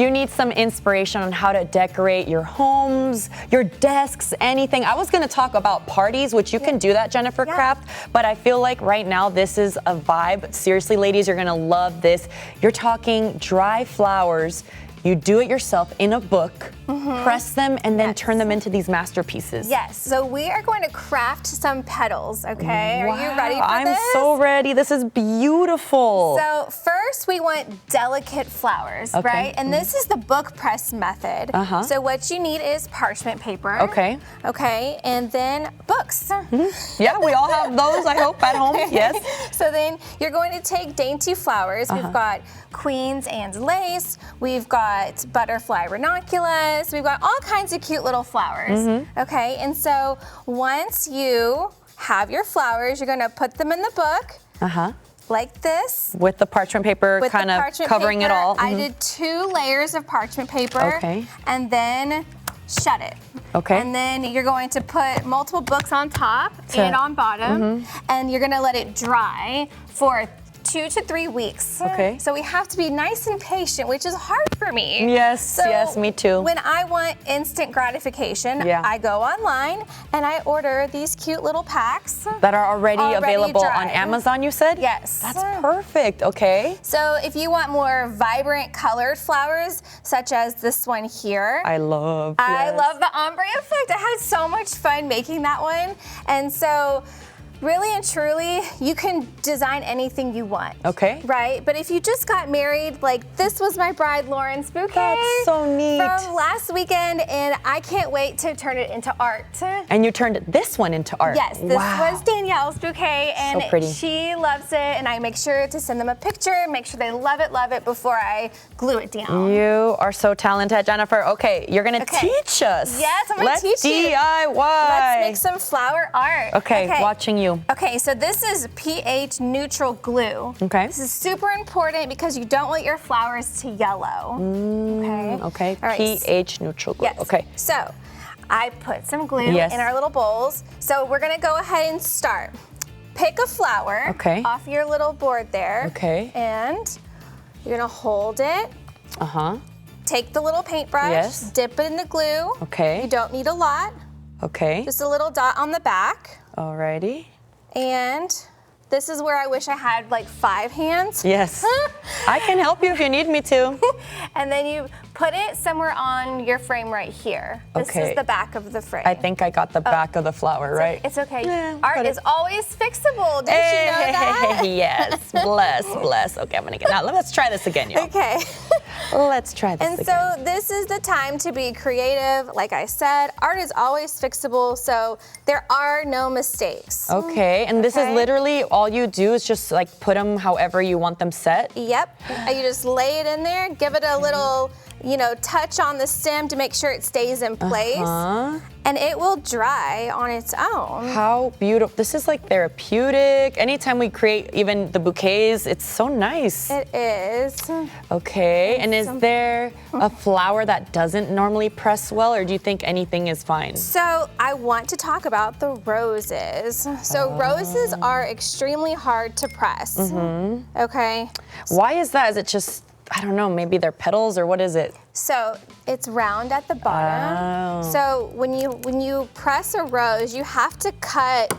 Do you need some inspiration on how to decorate your homes, your desks, anything? I was going to talk about parties, which you can do that, Jennifer Craft, but I feel like right now this is a vibe. Seriously, ladies, you're going to love this. You're talking dry flowers. You do it yourself in a book, press them, and then turn them into these masterpieces. Yes, so we are going to craft some petals, okay? Wow, are you ready for I'm this? so ready. This is beautiful. So first we want delicate flowers, right? And this is the book press method. So what you need is parchment paper. Okay. Okay, and then books. Yeah, we all have those, I hope, at home. Yes. So then you're going to take dainty flowers. We've got Queen's Anne's lace. We've got butterfly ranunculus. We've got all kinds of cute little flowers. Okay, and so once you have your flowers, you're gonna put them in the book. Like this. With the parchment paper kind of covering it all. I did 2 layers of parchment paper. Okay. And then shut it. Okay. And then you're going to put multiple books on top and on bottom. And you're gonna let it dry for 2 to 3 weeks. Okay. So we have to be nice and patient, which is hard for me. Yes, yes, me too. When I want instant gratification, I go online and I order these cute little packs. That are already available dried. on Amazon, you said? Yes. That's perfect, okay. So if you want more vibrant colored flowers, such as this one here. I love the ombre effect. I had so much fun making that one. And so really and truly, you can design anything you want. Okay. Right? But if you just got married, like this was my bride Lauren's bouquet. That's so neat. From last weekend, and I can't wait to turn it into art. And you turned this one into art. Yes, this was Danielle's bouquet, and so pretty. She loves it, and I make sure to send them a picture, make sure they love it before I glue it down. You are so talented, Jennifer. Okay, you're gonna teach us. Yes, I'm gonna teach you. Let's DIY. Let's make some flower art. Okay, watching you. Okay, so this is pH neutral glue. Okay. This is super important because you don't want your flowers to yellow. Okay, All right. pH neutral glue. Yes. Okay. So I put some glue in our little bowls. So we're gonna go ahead and start. Pick a flower off your little board there. Okay. And you're gonna hold it. Take the little paintbrush, dip it in the glue. Okay. You don't need a lot. Okay. Just a little dot on the back. Alrighty. And this is where I wish I had like 5 hands. Yes. I can help you if you need me to. And then you put it somewhere on your frame right here. This is the back of the frame. I think I got the back of the flower, right? It's okay. Yeah, Art is always fixable. Did you know that? Yes. Bless. Okay, I'm gonna get now. Let's try this again, y'all. Okay. Let's try this again. And so this is the time to be creative. Like I said, art is always fixable, so there are no mistakes. Okay, and this is literally all you do is just like put them however you want them set? Yep. You just lay it in there, give it a little, touch on the stem to make sure it stays in place. And it will dry on its own. How beautiful. This is like therapeutic. Anytime we create even the bouquets, it's so nice. It is. Okay, and is there a flower that doesn't normally press well, or do you think anything is fine? So I want to talk about the roses. So roses are extremely hard to press. Okay. Why is that? Is it just, I don't know, maybe they're petals, or what is it? So it's round at the bottom. So when you press a rose, you have to cut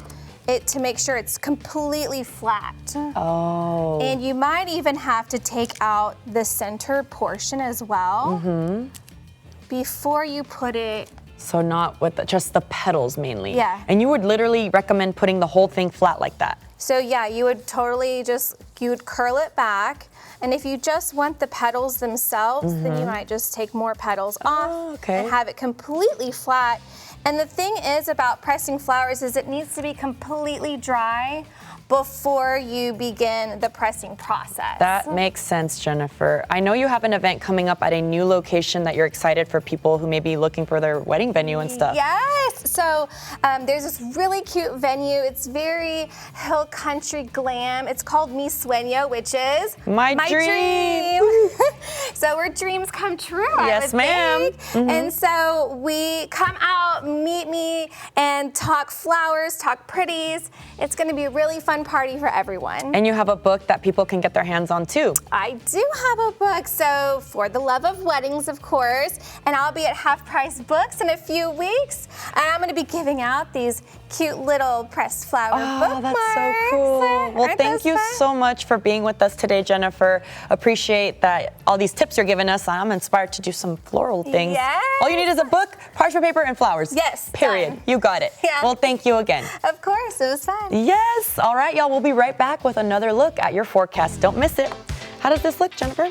it to make sure it's completely flat. And you might even have to take out the center portion as well before you put it. So not with just the petals mainly? Yeah. And you would literally recommend putting the whole thing flat like that? So yeah, you would totally you would curl it back. And if you just want the petals themselves, then you might just take more petals off and have it completely flat. And the thing is about pressing flowers is it needs to be completely dry before you begin the pressing process. That makes sense, Jennifer. I know you have an event coming up at a new location that you're excited for people who may be looking for their wedding venue and stuff. Yes, so there's this really cute venue. It's very hill country glam. It's called Mi Sueño, which is my dream. So where dreams come true. Yes, ma'am. And so we come out, meet me, and talk flowers, talk pretties. It's gonna be a really fun fun party for everyone. And you have a book that people can get their hands on too. I do have a book, so For the Love of Weddings, of course, and I'll be at Half Price Books in a few weeks, and I'm going to be giving out these cute little pressed flower bookmarks. That's so cool. Well, thank you so much for being with us today, Jennifer. Appreciate that all these tips you're giving us. I'm inspired to do some floral things. Yes. All you need is a book, parchment paper, and flowers. Yes. Period. Done. You got it. Yeah. Well, thank you again. Of course, it was fun. Yes. All right, y'all. We'll be right back with another look at your forecast. Don't miss it. How does this look, Jennifer?